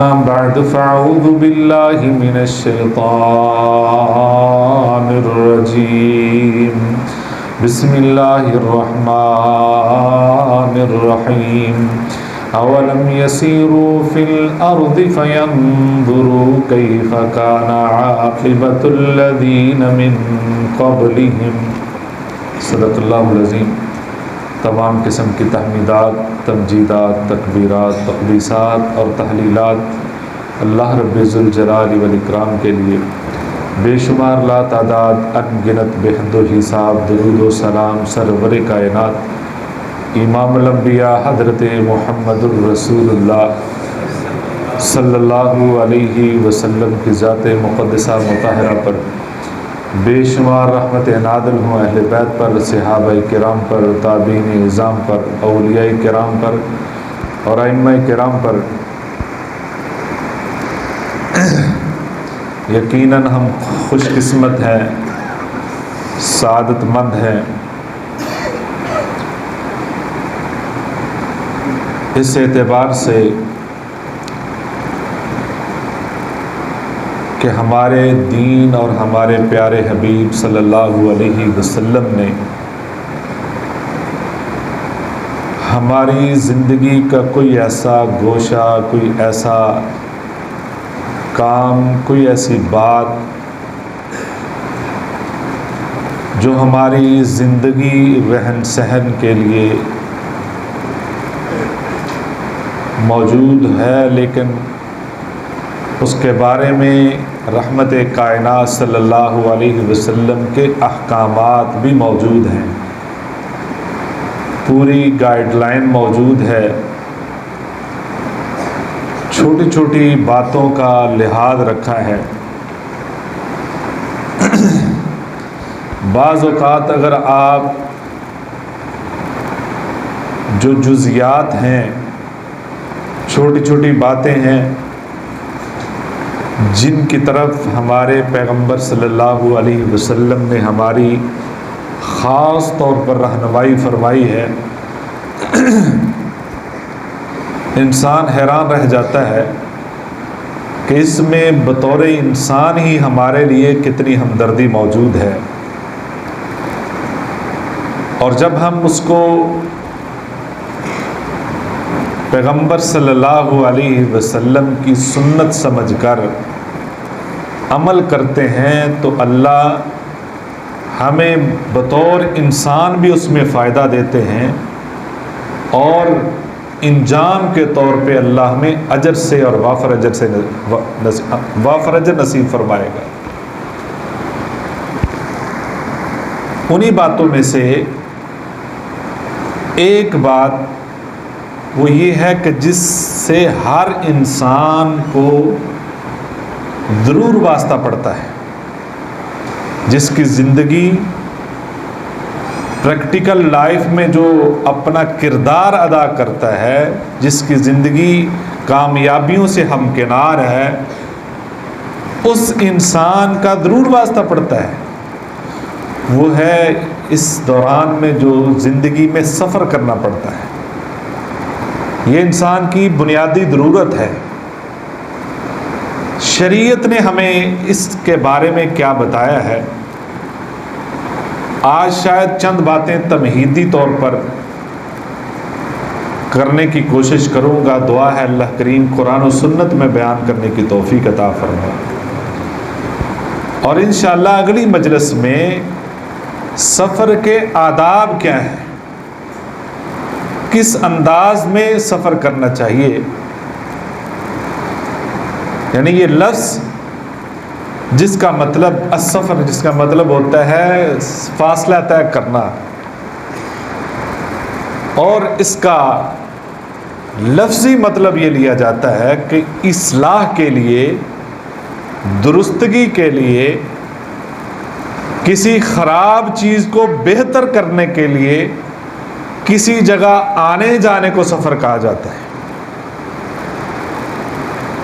بعد فاعوذ باللہ من الشیطان الرجیم بسم اللہ الرحمن الرحیم اولم یسیروا فی الارض فینظروا کیف کان عاقبۃ الذین من قبلہم۔ صدق اللہ العظیم۔ تمام قسم کی تحمیدات، تمجیدات، تکبیرات، تقدیسات اور تحلیلات اللہ رب ذوالجلال والاکرام کے لیے، بے شمار لا تعداد ان گنت بے حد و حساب درود و سلام سرور کائنات امام الانبیاء حضرت محمد الرسول اللہ صلی اللہ علیہ وسلم کی ذات مقدسہ مطہرہ پر، بے شمار رحمت نازل ہوں اہل بیت پر، صحابہ کرام پر، تابعین اعظام پر، اولیاء کرام پر اور ائمہ کرام پر۔ یقیناً ہم خوش قسمت ہیں، سعادت مند ہیں اس اعتبار سے کہ ہمارے دین اور ہمارے پیارے حبیب صلی اللہ علیہ وسلم نے ہماری زندگی کا کوئی ایسا گوشہ، کوئی ایسا کام، کوئی ایسی بات جو ہماری زندگی رہن سہن کے لیے موجود ہے، لیکن اس کے بارے میں رحمت کائنات صلی اللہ علیہ وسلم کے احکامات بھی موجود ہیں، پوری گائیڈ لائن موجود ہے، چھوٹی چھوٹی باتوں کا لحاظ رکھا ہے۔ بعض اوقات اگر آپ جو جزیات ہیں، چھوٹی چھوٹی باتیں ہیں جن کی طرف ہمارے پیغمبر صلی اللہ علیہ وسلم نے ہماری خاص طور پر رہنمائی فرمائی ہے، انسان حیران رہ جاتا ہے کہ اس میں بطور انسان ہی ہمارے لیے کتنی ہمدردی موجود ہے، اور جب ہم اس کو پیغمبر صلی اللہ علیہ وسلم کی سنت سمجھ کر عمل کرتے ہیں تو اللہ ہمیں بطور انسان بھی اس میں فائدہ دیتے ہیں، اور انجام کے طور پہ اللہ ہمیں اجر سے اور وافر اجر نصیب فرمائے گا۔ انہی باتوں میں سے ایک بات وہ یہ ہے کہ جس سے ہر انسان کو ضرور واسطہ پڑتا ہے، جس کی زندگی پریکٹیکل لائف میں جو اپنا کردار ادا کرتا ہے، جس کی زندگی کامیابیوں سے ہمکنار ہے، اس انسان کا ضرور واسطہ پڑتا ہے۔ وہ ہے اس دوران میں جو زندگی میں سفر کرنا پڑتا ہے، یہ انسان کی بنیادی ضرورت ہے۔ شریعت نے ہمیں اس کے بارے میں کیا بتایا ہے، آج شاید چند باتیں تمہیدی طور پر کرنے کی کوشش کروں گا۔ دعا ہے اللہ کریم قرآن و سنت میں بیان کرنے کی توفیق عطا فرمائے، اور انشاءاللہ اگلی مجلس میں سفر کے آداب کیا ہیں، کس انداز میں سفر کرنا چاہیے، یعنی یہ لفظ جس کا مطلب السفر، جس کا مطلب ہوتا ہے فاصلہ طے کرنا، اور اس کا لفظی مطلب یہ لیا جاتا ہے کہ اصلاح کے لیے، درستگی کے لیے، کسی خراب چیز کو بہتر کرنے کے لیے کسی جگہ آنے جانے کو سفر کہا جاتا ہے۔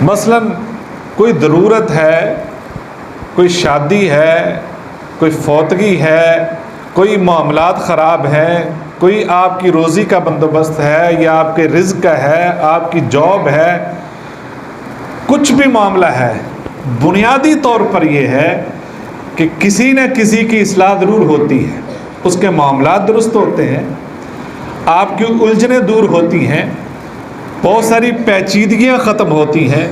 مثلا کوئی ضرورت ہے، کوئی شادی ہے، کوئی فوتگی ہے، کوئی معاملات خراب ہیں، کوئی آپ کی روزی کا بندوبست ہے یا آپ کے رزق کا ہے، آپ کی جاب ہے، کچھ بھی معاملہ ہے بنیادی طور پر یہ ہے کہ کسی نہ کسی کی اصلاح ضرور ہوتی ہے، اس کے معاملات درست ہوتے ہیں، آپ کی الجھنیں دور ہوتی ہیں، بہت ساری پیچیدگیاں ختم ہوتی ہیں،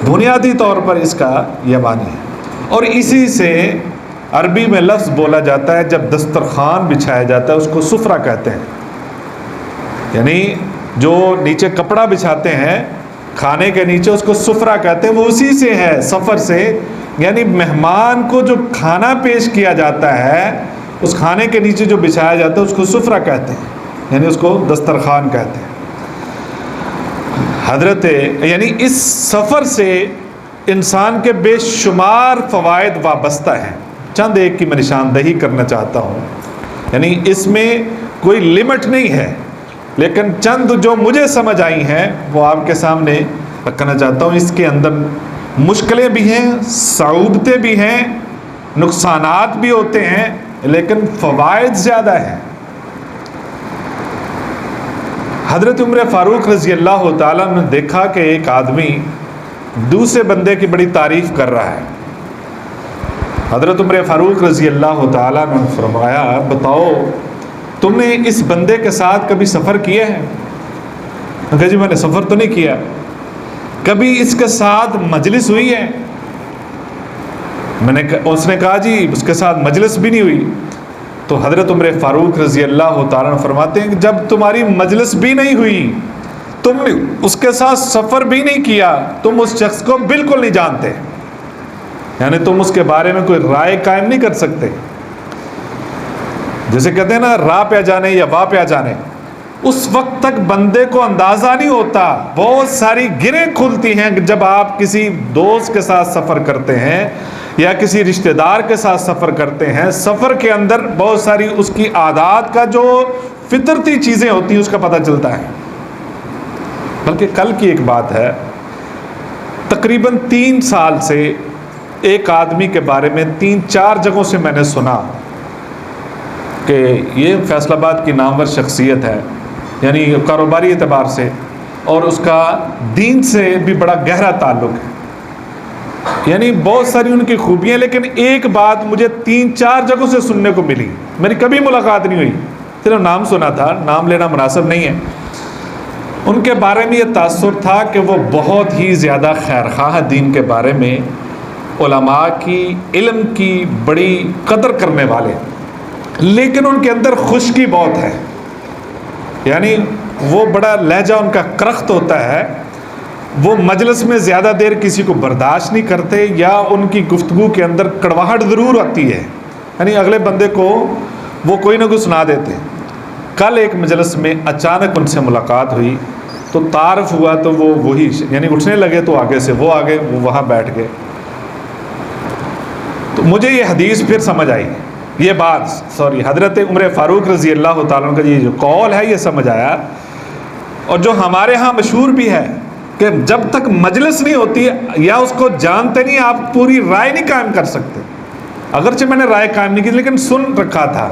بنیادی طور پر اس کا یہ معنی ہے۔ اور اسی سے عربی میں لفظ بولا جاتا ہے، جب دسترخوان بچھایا جاتا ہے اس کو سفرہ کہتے ہیں، یعنی جو نیچے کپڑا بچھاتے ہیں کھانے کے نیچے اس کو سفرہ کہتے ہیں، وہ اسی سے ہے، سفر سے، یعنی مہمان کو جو کھانا پیش کیا جاتا ہے اس کھانے کے نیچے جو بچھایا جاتا ہے اس کو سفرہ کہتے ہیں، یعنی اس کو دسترخوان کہتے ہیں۔ یعنی اس سفر سے انسان کے بے شمار فوائد وابستہ ہیں، چند ایک کی میں نشاندہی کرنا چاہتا ہوں، یعنی اس میں کوئی لمٹ نہیں ہے، لیکن چند جو مجھے سمجھ آئی ہیں وہ آپ کے سامنے رکھنا چاہتا ہوں۔ اس کے اندر مشکلیں بھی ہیں، صعوبتیں بھی ہیں، نقصانات بھی ہوتے ہیں، لیکن فوائد زیادہ ہیں۔ حضرت عمر فاروق رضی اللہ تعالیٰ نے دیکھا کہ ایک آدمی دوسرے بندے کی بڑی تعریف کر رہا ہے۔ حضرت عمر فاروق رضی اللہ تعالیٰ نے فرمایا، بتاؤ تم نے اس بندے کے ساتھ کبھی سفر کیا ہے؟ میں کہا جی میں نے سفر تو نہیں کیا۔ کبھی اس کے ساتھ مجلس ہوئی ہے؟ اس نے کہا جی اس کے ساتھ مجلس بھی نہیں ہوئی۔ تو حضرت عمر فاروق رضی اللہ تعالیٰ عنہ فرماتے ہیں کہ جب تمہاری مجلس بھی نہیں ہوئی، تم نے اس کے ساتھ سفر بھی نہیں کیا، تم اس شخص کو بالکل نہیں جانتے، یعنی تم اس کے بارے میں کوئی رائے قائم نہیں کر سکتے۔ جیسے کہتے ہیں نا راہ پہ جانے یا واہ پہ جانے، اس وقت تک بندے کو اندازہ نہیں ہوتا، بہت ساری گریں کھلتی ہیں جب آپ کسی دوست کے ساتھ سفر کرتے ہیں یا کسی رشتہ دار کے ساتھ سفر کرتے ہیں۔ سفر کے اندر بہت ساری اس کی عادات کا جو فطرتی چیزیں ہوتی ہیں اس کا پتہ چلتا ہے۔ بلکہ کل کی ایک بات ہے، تقریباً 3 سال سے ایک آدمی کے بارے میں 3-4 جگہوں سے میں نے سنا کہ یہ فیصل آباد کی نامور شخصیت ہے، یعنی کاروباری اعتبار سے، اور اس کا دین سے بھی بڑا گہرا تعلق ہے، یعنی بہت ساری ان کی خوبیاں، لیکن ایک بات مجھے 3-4 جگہوں سے سننے کو ملی، میری کبھی ملاقات نہیں ہوئی، صرف نام سنا تھا، نام لینا مناسب نہیں ہے۔ ان کے بارے میں یہ تاثر تھا کہ وہ بہت ہی زیادہ خیرخواہ، دین کے بارے میں علماء کی، علم کی بڑی قدر کرنے والے، لیکن ان کے اندر خشکی بہت ہے، یعنی وہ بڑا لہجہ ان کا کرخت ہوتا ہے، وہ مجلس میں زیادہ دیر کسی کو برداشت نہیں کرتے، یا ان کی گفتگو کے اندر کڑواہٹ ضرور آتی ہے، یعنی اگلے بندے کو وہ کوئی نہ کوئی سنا دیتے۔ کل ایک مجلس میں اچانک ان سے ملاقات ہوئی تو تعارف ہوا، تو وہ وہی، یعنی اٹھنے لگے تو آگے سے وہ آگے، وہ وہاں بیٹھ گئے۔ تو مجھے یہ حدیث پھر سمجھ آئی، یہ بات حضرت عمر فاروق رضی اللہ تعالیٰ عنہ کا یہ جو قول ہے یہ سمجھ آیا، اور جو ہمارے ہاں مشہور بھی ہے کہ جب تک مجلس نہیں ہوتی یا اس کو جانتے نہیں آپ پوری رائے نہیں قائم کر سکتے۔ اگرچہ میں نے رائے قائم نہیں کی لیکن سن رکھا تھا۔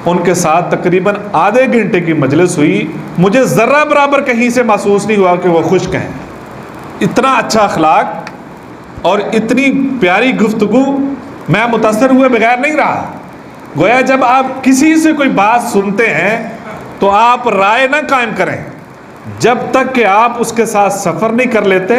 ان کے ساتھ تقریباً آدھے گھنٹے کی مجلس ہوئی، مجھے ذرہ برابر کہیں سے محسوس نہیں ہوا کہ وہ خشک ہیں۔ اتنا اچھا اخلاق اور اتنی پیاری گفتگو، میں متاثر ہوئے بغیر نہیں رہا۔ گویا جب آپ کسی سے کوئی بات سنتے ہیں تو آپ رائے نہ قائم کریں جب تک کہ آپ اس کے ساتھ سفر نہیں کر لیتے،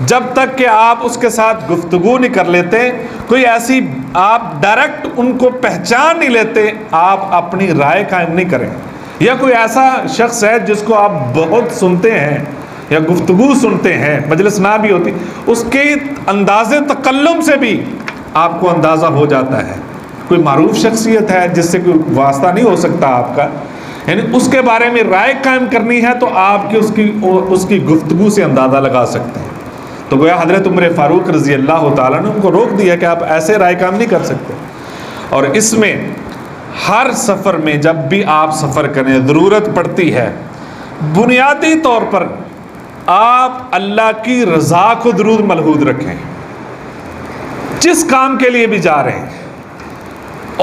جب تک کہ آپ اس کے ساتھ گفتگو نہیں کر لیتے، کوئی ایسی آپ ڈائریکٹ ان کو پہچان نہیں لیتے، آپ اپنی رائے قائم نہیں کریں۔ یا کوئی ایسا شخص ہے جس کو آپ بہت سنتے ہیں یا گفتگو سنتے ہیں، مجلس نہ بھی ہوتی، اس کے انداز تکلم سے بھی آپ کو اندازہ ہو جاتا ہے کوئی معروف شخصیت ہے جس سے کوئی واسطہ نہیں ہو سکتا آپ کا، یعنی اس کے بارے میں رائے قائم کرنی ہے تو آپ کی اس کی گفتگو سے اندازہ لگا سکتے ہیں۔ تو گویا حضرت عمر فاروق رضی اللہ تعالیٰ نے ان کو روک دیا کہ آپ ایسے رائے قائم نہیں کر سکتے۔ اور اس میں ہر سفر میں جب بھی آپ سفر کریں، ضرورت پڑتی ہے، بنیادی طور پر آپ اللہ کی رضا کو ضرور ملحوظ رکھیں جس کام کے لیے بھی جا رہے ہیں۔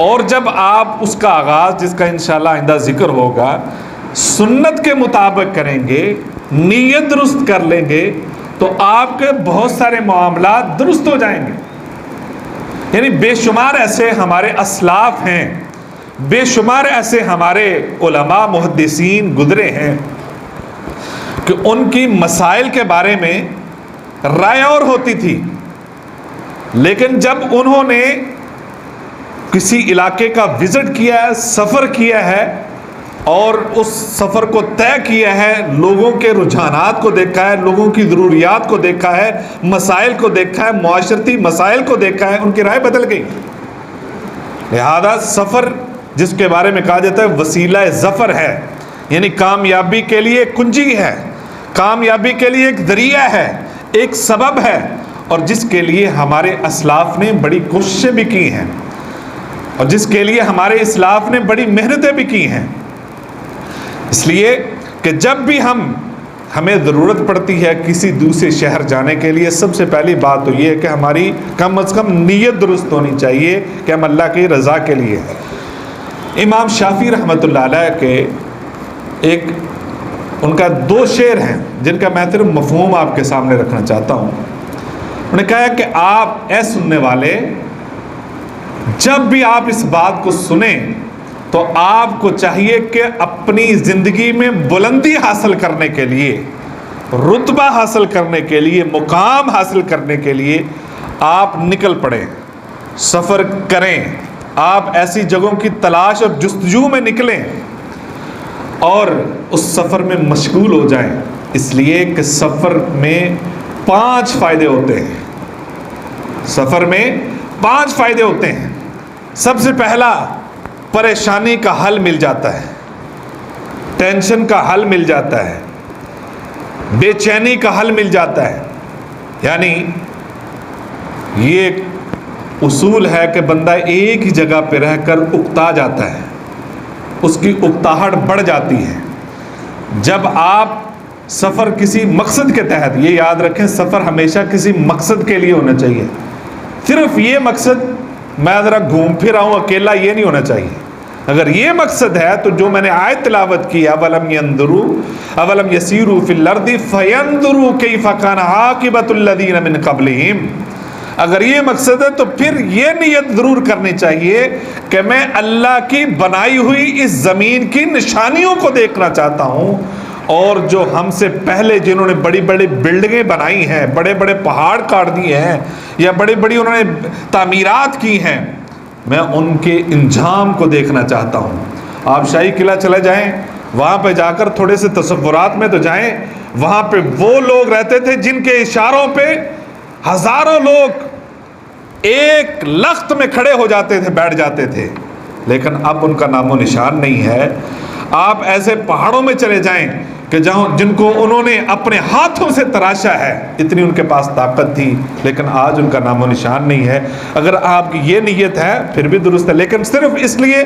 اور جب آپ اس کا آغاز، جس کا انشاءاللہ آئندہ ذکر ہوگا، سنت کے مطابق کریں گے، نیت درست کر لیں گے، تو آپ کے بہت سارے معاملات درست ہو جائیں گے. یعنی بے شمار ایسے ہمارے اسلاف ہیں، بے شمار ایسے ہمارے علماء محدثین گزرے ہیں کہ ان کی مسائل کے بارے میں رائے اور ہوتی تھی، لیکن جب انہوں نے کسی علاقے کا وزٹ کیا ہے، سفر کیا ہے، اور اس سفر کو طے کیا ہے، لوگوں کے رجحانات کو دیکھا ہے، لوگوں کی ضروریات کو دیکھا ہے، مسائل کو دیکھا ہے، معاشرتی مسائل کو دیکھا ہے، ان کی رائے بدل گئی. لہذا سفر جس کے بارے میں کہا جاتا ہے وسیلہ ظفر ہے، یعنی کامیابی کے لیے کنجی ہے، کامیابی کے لیے ایک ذریعہ ہے، ایک سبب ہے، اور جس کے لیے ہمارے اسلاف نے بڑی کوششیں بھی کی ہیں، اور جس کے لیے ہمارے اسلاف نے بڑی محنتیں بھی کی ہیں. اس لیے کہ جب بھی ہمیں ضرورت پڑتی ہے کسی دوسرے شہر جانے کے لیے، سب سے پہلی بات تو یہ ہے کہ ہماری کم از کم نیت درست ہونی چاہیے کہ ہم اللہ کی رضا کے لیے. امام شافعی رحمۃ اللہ علیہ کے ان کا 2 شعر ہیں جن کا میں صرف مفہوم آپ کے سامنے رکھنا چاہتا ہوں. انہوں نے کہا کہ آپ اے سننے والے، جب بھی آپ اس بات کو سنیں تو آپ کو چاہیے کہ اپنی زندگی میں بلندی حاصل کرنے کے لیے، رتبہ حاصل کرنے کے لیے، مقام حاصل کرنے کے لیے آپ نکل پڑیں، سفر کریں. آپ ایسی جگہوں کی تلاش اور جستجو میں نکلیں اور اس سفر میں مشغول ہو جائیں. اس لیے کہ سفر میں 5 فائدے ہوتے ہیں. سفر میں 5 فائدے ہوتے ہیں. سب سے پہلا، پریشانی کا حل مل جاتا ہے، ٹینشن کا حل مل جاتا ہے، بے چینی کا حل مل جاتا ہے. یعنی یہ ایک اصول ہے کہ بندہ ایک ہی جگہ پہ رہ کر اکتا جاتا ہے، اس کی اکتاہٹ بڑھ جاتی ہے. جب آپ سفر کسی مقصد کے تحت، یہ یاد رکھیں سفر ہمیشہ کسی مقصد کے لیے ہونا چاہیے. صرف یہ مقصد میں ذرا گھوم پھر آؤں اکیلا، یہ نہیں ہونا چاہیے. اگر یہ مقصد ہے تو جو میں نے آیت تلاوت کی، اولم یسیروا فی الارض فینظروا کیف کان عاقبۃ الذین من قبلہم، اگر یہ مقصد ہے تو پھر یہ نیت ضرور کرنی چاہیے کہ میں اللہ کی بنائی ہوئی اس زمین کی نشانیوں کو دیکھنا چاہتا ہوں، اور جو ہم سے پہلے جنہوں نے بڑی بڑی بلڈنگیں بنائی ہیں، بڑے بڑے پہاڑ کاٹ دیے ہیں، یا بڑی بڑی انہوں نے تعمیرات کی ہیں، میں ان کے انجام کو دیکھنا چاہتا ہوں. آپ شاہی قلعہ چلے جائیں، وہاں پہ جا کر تھوڑے سے تصورات میں تو جائیں. وہاں پہ وہ لوگ رہتے تھے جن کے اشاروں پہ ہزاروں لوگ ایک لخت میں کھڑے ہو جاتے تھے، بیٹھ جاتے تھے، لیکن اب ان کا نام و نشان نہیں ہے. آپ ایسے پہاڑوں میں چلے جائیں کہ جن کو انہوں نے اپنے ہاتھوں سے تراشا ہے، اتنی ان کے پاس طاقت تھی، لیکن آج ان کا نام و نشان نہیں ہے. اگر آپ کی یہ نیت ہے پھر بھی درست ہے، لیکن صرف اس لیے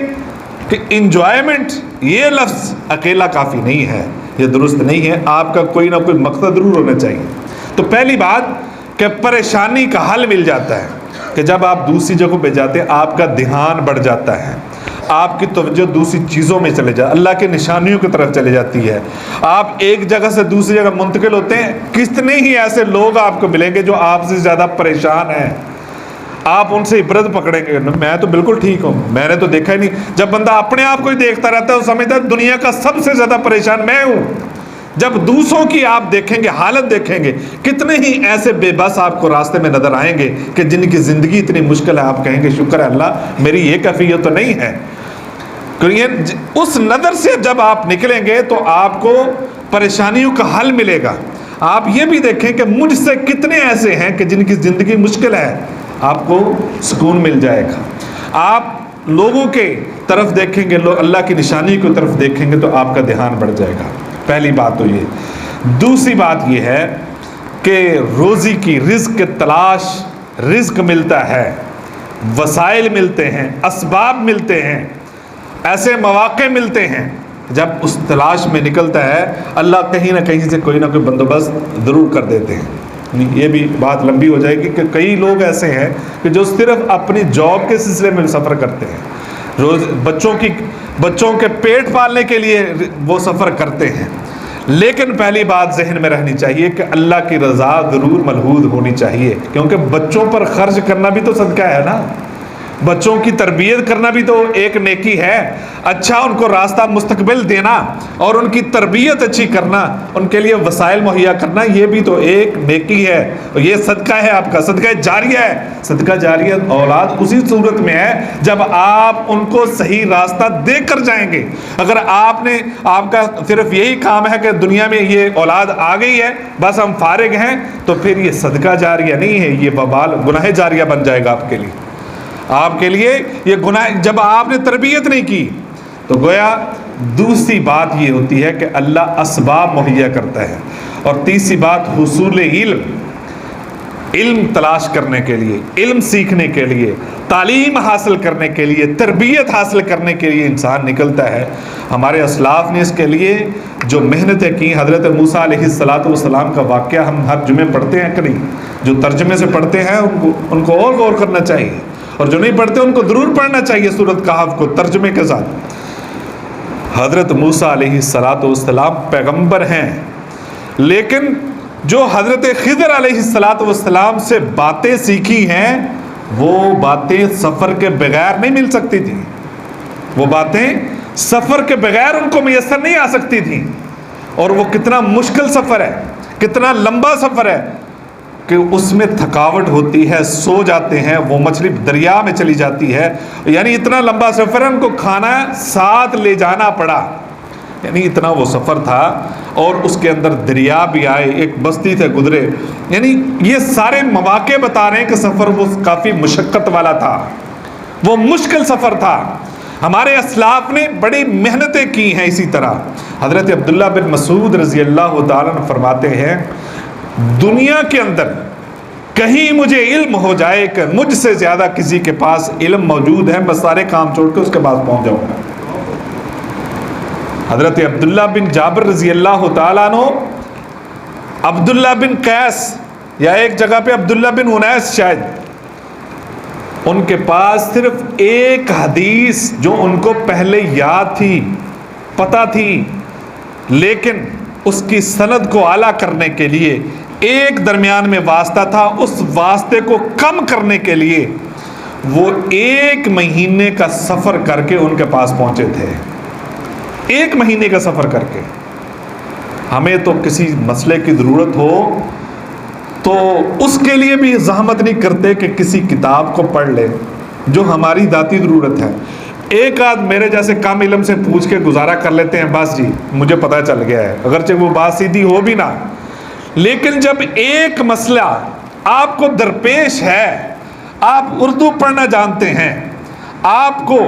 کہ انجوائمنٹ یہ لفظ اکیلا کافی نہیں ہے، یہ درست نہیں ہے. آپ کا کوئی نہ کوئی مقصد ضرور ہونا چاہیے. تو پہلی بات کہ پریشانی کا حل مل جاتا ہے کہ جب آپ دوسری جگہوں پہ جاتے ہیں آپ کا دھیان بڑھ جاتا ہے، آپ کی توجہ دوسری چیزوں میں چلے جاتی، اللہ کے نشانیوں کی طرف چلے جاتی ہے. آپ ایک جگہ سے دوسری جگہ منتقل ہوتے ہیں، کتنے ہی ایسے لوگ آپ کو ملیں گے جو آپ سے زیادہ پریشان ہیں. آپ ان سے عبرت پکڑیں گے، میں تو بالکل ٹھیک ہوں، میں نے تو دیکھا ہی نہیں. جب بندہ اپنے آپ کو ہی دیکھتا رہتا ہے وہ سمجھتا ہے دنیا کا سب سے زیادہ پریشان میں ہوں. جب دوسروں کی آپ دیکھیں گے، حالت دیکھیں گے، کتنے ہی ایسے بے بس آپ کو راستے میں نظر آئیں گے کہ جن کی زندگی اتنی مشکل ہے، آپ کہیں گے شکر ہے اللہ میری یہ کیفیت تو نہیں ہے. اس نظر سے جب آپ نکلیں گے تو آپ کو پریشانیوں کا حل ملے گا. آپ یہ بھی دیکھیں کہ مجھ سے کتنے ایسے ہیں کہ جن کی زندگی مشکل ہے، آپ کو سکون مل جائے گا. آپ لوگوں کے طرف دیکھیں گے، اللہ کی نشانی کی طرف دیکھیں گے تو آپ کا دھیان بڑھ جائے گا. پہلی بات تو یہ. دوسری بات یہ ہے کہ روزی کی، رزق کی تلاش، رزق ملتا ہے، وسائل ملتے ہیں، اسباب ملتے ہیں، ایسے مواقع ملتے ہیں. جب اس تلاش میں نکلتا ہے اللہ کہیں نہ کہیں سے کوئی نہ کوئی بندوبست ضرور کر دیتے ہیں. یہ بھی بات لمبی ہو جائے گی کہ کئی لوگ ایسے ہیں کہ جو صرف اپنی جاب کے سلسلے میں سفر کرتے ہیں، روز بچوں کے پیٹ پالنے کے لیے وہ سفر کرتے ہیں، لیکن پہلی بات ذہن میں رہنی چاہیے کہ اللہ کی رضا ضرور ملحوظ ہونی چاہیے، کیونکہ بچوں پر خرچ کرنا بھی تو صدقہ ہے نا، بچوں کی تربیت کرنا بھی تو ایک نیکی ہے، اچھا ان کو راستہ مستقبل دینا اور ان کی تربیت اچھی کرنا، ان کے لیے وسائل مہیا کرنا، یہ بھی تو ایک نیکی ہے، اور یہ صدقہ ہے آپ کا، صدقہ جاریہ ہے۔ صدقہ جاریہ اولاد اسی صورت میں ہے جب آپ ان کو صحیح راستہ دے کر جائیں گے۔ اگر آپ کا صرف یہی کام ہے کہ دنیا میں یہ اولاد آ گئی ہے بس ہم فارغ ہیں، تو پھر یہ صدقہ جاریہ نہیں ہے، یہ وبال گناہ جاریہ بن جائے گا آپ کے لیے۔ آپ کے لیے یہ گناہ، جب آپ نے تربیت نہیں کی تو گویا دوسری بات یہ ہوتی ہے کہ اللہ اسباب مہیا کرتا ہے، اور تیسری بات حصول علم تلاش کرنے کے لیے، علم سیکھنے کے لیے، تعلیم حاصل کرنے کے لیے، تربیت حاصل کرنے کے لیے انسان نکلتا ہے۔ ہمارے اسلاف نے اس کے لیے جو محنتیں کی، حضرت موسیٰ علیہ السلام کا واقعہ ہم ہر جمعے پڑھتے ہیں کہ نہیں؟ جو ترجمے سے پڑھتے ہیں ان کو اور غور کرنا چاہیے، اور جو نہیں پڑھتے ان کو ضرور پڑھنا چاہیے سورۃ کہف کو ترجمے کے ساتھ۔ حضرت موسیٰ علیہ السلام پیغمبر ہیں، لیکن جو حضرت خضر علیہ السلام سے باتیں سیکھی ہیں وہ باتیں سفر کے بغیر نہیں مل سکتی تھیں، وہ باتیں سفر کے بغیر ان کو میسر نہیں آ سکتی تھیں۔ اور وہ کتنا مشکل سفر ہے، کتنا لمبا سفر ہے کہ اس میں تھکاوٹ ہوتی ہے، سو جاتے ہیں، وہ مچھلی دریا میں چلی جاتی ہے، یعنی اتنا لمبا سفر ہے، ان کو کھانا ساتھ لے جانا پڑا، یعنی اتنا وہ سفر تھا، اور اس کے اندر دریا بھی آئے، ایک بستی سے گزرے، یعنی یہ سارے مواقع بتا رہے ہیں کہ سفر وہ کافی مشقت والا تھا، وہ مشکل سفر تھا۔ ہمارے اسلاف نے بڑی محنتیں کی ہیں۔ اسی طرح حضرت عبداللہ بن مسعود رضی اللہ تعالیٰ عنہ فرماتے ہیں، دنیا کے اندر کہیں مجھے علم ہو جائے کہ مجھ سے زیادہ کسی کے پاس علم موجود ہے، میں سارے کام چھوڑ کے اس کے پاس پہنچ جاؤں گا۔ حضرت عبداللہ بن جابر رضی اللہ تعالیٰ عنہ، عبداللہ بن قیس، یا ایک جگہ پہ عبداللہ بن انیس شاید، ان کے پاس صرف ایک حدیث جو ان کو پہلے یاد تھی، پتہ تھی، لیکن اس کی سند کو اعلیٰ کرنے کے لیے ایک درمیان میں واسطہ تھا، اس واسطے کو کم کرنے کے لیے وہ 1 مہینے کا سفر کر کے ان کے پاس پہنچے تھے، 1 مہینے کا سفر کر کے۔ ہمیں تو کسی مسئلے کی ضرورت ہو تو اس کے لیے بھی زحمت نہیں کرتے کہ کسی کتاب کو پڑھ لے جو ہماری ذاتی ضرورت ہے۔ ایک آدھ میرے جیسے کم علم سے پوچھ کے گزارا کر لیتے ہیں، بس جی مجھے پتہ چل گیا ہے، اگرچہ وہ بات سیدھی ہو بھی نہ، لیکن جب ایک مسئلہ آپ کو درپیش ہے، آپ اردو پڑھنا جانتے ہیں، آپ کو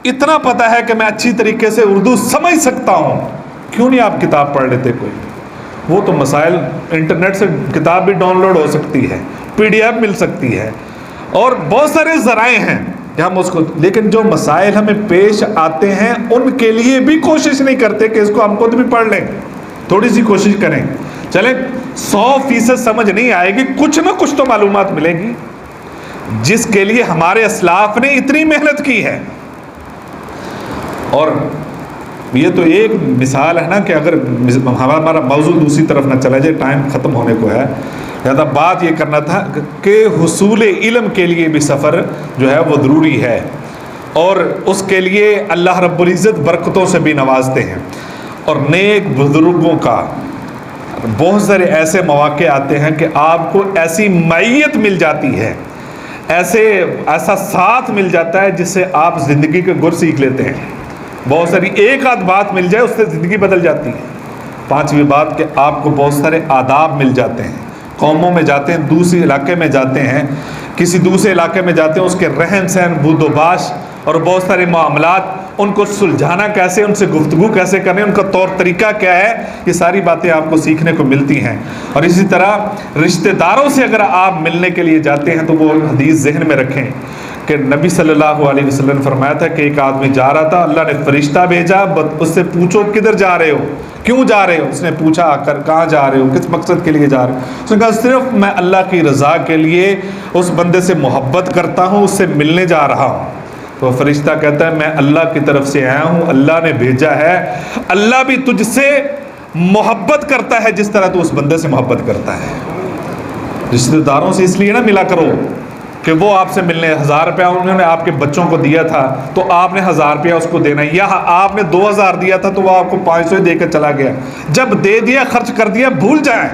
اتنا پتہ ہے کہ میں اچھی طریقے سے اردو سمجھ سکتا ہوں، کیوں نہیں آپ کتاب پڑھ لیتے کوئی؟ وہ تو مسائل انٹرنیٹ سے کتاب بھی ڈاؤن لوڈ ہو سکتی ہے، PDF مل سکتی ہے، اور بہت سارے ذرائع ہیں کہ ہم اس کو، لیکن جو مسائل ہمیں پیش آتے ہیں ان کے لیے بھی کوشش نہیں کرتے کہ اس کو ہم خود بھی پڑھ لیں، تھوڑی سی کوشش کریں، چلیں 100% سمجھ نہیں آئے گی، کچھ نہ کچھ تو معلومات ملے گی، جس کے لیے ہمارے اسلاف نے اتنی محنت کی ہے۔ اور یہ تو ایک مثال ہے نا کہ اگر ہمارا موضوع دوسری طرف نہ چلا جائے، ٹائم ختم ہونے کو ہے، لہذا بات یہ کرنا تھا کہ حصول علم کے لیے بھی سفر جو ہے وہ ضروری ہے، اور اس کے لیے اللہ رب العزت برکتوں سے بھی نوازتے ہیں، اور نیک بزرگوں کا بہت سارے ایسے مواقع آتے ہیں کہ آپ کو ایسی معیت مل جاتی ہے، ایسا ساتھ مل جاتا ہے جس سے آپ زندگی کے گر سیکھ لیتے ہیں، بہت ساری ایک آدھ بات مل جائے اس سے زندگی بدل جاتی ہے۔ 5ویں بات کہ آپ کو بہت سارے آداب مل جاتے ہیں، قوموں میں جاتے ہیں، دوسرے علاقے میں جاتے ہیں، کسی دوسرے علاقے میں جاتے ہیں، اس کے رہن سہن، بود و باش اور بہت سارے معاملات، ان کو سلجھانا کیسے، ان سے گفتگو کیسے کریں، ان کا طور طریقہ کیا ہے، یہ ساری باتیں آپ کو سیکھنے کو ملتی ہیں۔ اور اسی طرح رشتہ داروں سے اگر آپ ملنے کے لیے جاتے ہیں تو وہ حدیث ذہن میں رکھیں کہ نبی صلی اللہ علیہ وسلم نے فرمایا تھا کہ ایک آدمی جا رہا تھا، اللہ نے فرشتہ بھیجا، اس سے پوچھو کدھر جا رہے ہو، کیوں جا رہے ہو؟ اس نے پوچھا آ کر کہاں جا رہے ہو، کس مقصد کے لیے جا رہے ہو؟ اس نے کہا صرف میں اللہ کی رضا کے لیے اس بندے سے محبت کرتا ہوں، اس سے ملنے جا رہا ہوں۔ تو فرشتہ کہتا ہے میں اللہ کی طرف سے آیا ہوں، اللہ نے بھیجا ہے، اللہ بھی تجھ سے محبت کرتا ہے جس طرح تو اس بندے سے محبت کرتا ہے. رشتہ داروں سے اس لیے نہ ملا کرو کہ وہ آپ سے ملنے 1000 روپیہ انہوں نے آپ کے بچوں کو دیا تھا تو آپ نے 1000 روپیہ اس کو دینا, یا آپ نے 2000 دیا تھا تو وہ آپ کو 500 دے کر چلا گیا. جب دے دیا, خرچ کر دیا, بھول جائیں.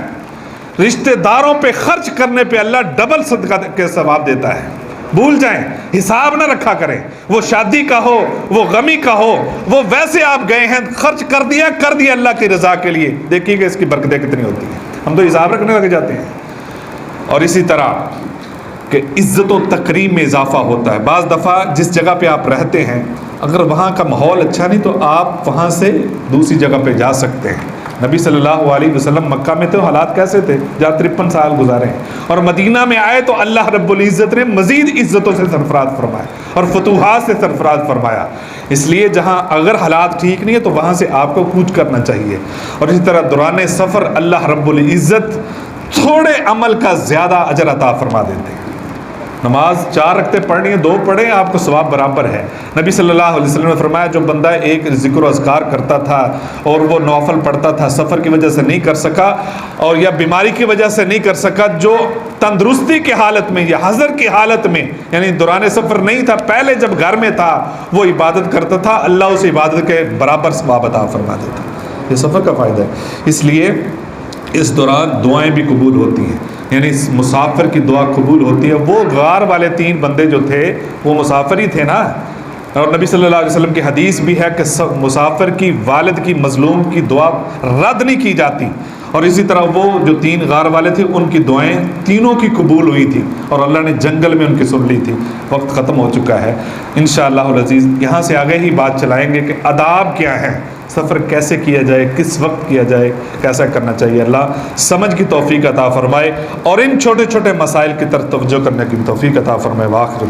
رشتہ داروں پہ خرچ کرنے پہ اللہ ڈبل صدقہ کے ثواب دیتا ہے. بھول جائیں, حساب نہ رکھا کریں. وہ شادی کا ہو, وہ غمی کا ہو, وہ ویسے آپ گئے ہیں, خرچ کر دیا اللہ کی رضا کے لیے, دیکھیے کہ اس کی برکتیں کتنی ہوتی ہیں. ہم تو حساب رکھنے لگ جاتے ہیں. اور اسی طرح کہ عزت و تکریم میں اضافہ ہوتا ہے. بعض دفعہ جس جگہ پہ آپ رہتے ہیں اگر وہاں کا ماحول اچھا نہیں تو آپ وہاں سے دوسری جگہ پہ جا سکتے ہیں. نبی صلی اللہ علیہ وسلم مکہ میں تو حالات کیسے تھے جہاں 53 سال گزارے ہیں, اور مدینہ میں آئے تو اللہ رب العزت نے مزید عزتوں سے سرفراز فرمایا اور فتوحات سے سرفراز فرمایا. اس لیے جہاں اگر حالات ٹھیک نہیں ہے تو وہاں سے آپ کو کوچ کرنا چاہیے. اور اسی طرح دوران سفر اللہ رب العزت تھوڑے عمل کا زیادہ اجر عطا فرما دیتے ہیں. نماز 4 رکعتیں پڑھنی ہے, 2 پڑھیں, آپ کو ثواب برابر ہے. نبی صلی اللہ علیہ وسلم نے فرمایا جو بندہ ایک ذکر و اذکار کرتا تھا اور وہ نوافل پڑھتا تھا, سفر کی وجہ سے نہیں کر سکا اور یا بیماری کی وجہ سے نہیں کر سکا, جو تندرستی کی حالت میں یا حضر کی حالت میں یعنی دوران سفر نہیں تھا, پہلے جب گھر میں تھا وہ عبادت کرتا تھا, اللہ اس عبادت کے برابر ثواب عطا فرما دیتا. یہ سفر کا فائدہ ہے. اس لیے اس دوران دعائیں بھی قبول ہوتی ہیں, یعنی مسافر کی دعا قبول ہوتی ہے. وہ غار والے 3 بندے جو تھے وہ مسافر ہی تھے نا, اور نبی صلی اللہ علیہ وسلم کی حدیث بھی ہے کہ مسافر کی والد کی مظلوم کی دعا رد نہیں کی جاتی. اور اسی طرح وہ جو 3 غار والے تھے ان کی دعائیں تینوں کی قبول ہوئی تھی اور اللہ نے جنگل میں ان کی سن لی تھی. وقت ختم ہو چکا ہے. انشاءاللہ العزیز یہاں سے آگے ہی بات چلائیں گے کہ آداب کیا ہیں, سفر کیسے کیا جائے, کس وقت کیا جائے, کیسا کرنا چاہیے. اللہ سمجھ کی توفیق عطا فرمائے اور ان چھوٹے چھوٹے مسائل کی طرف توجہ کرنے کی توفیق عطا فرمائے. واخر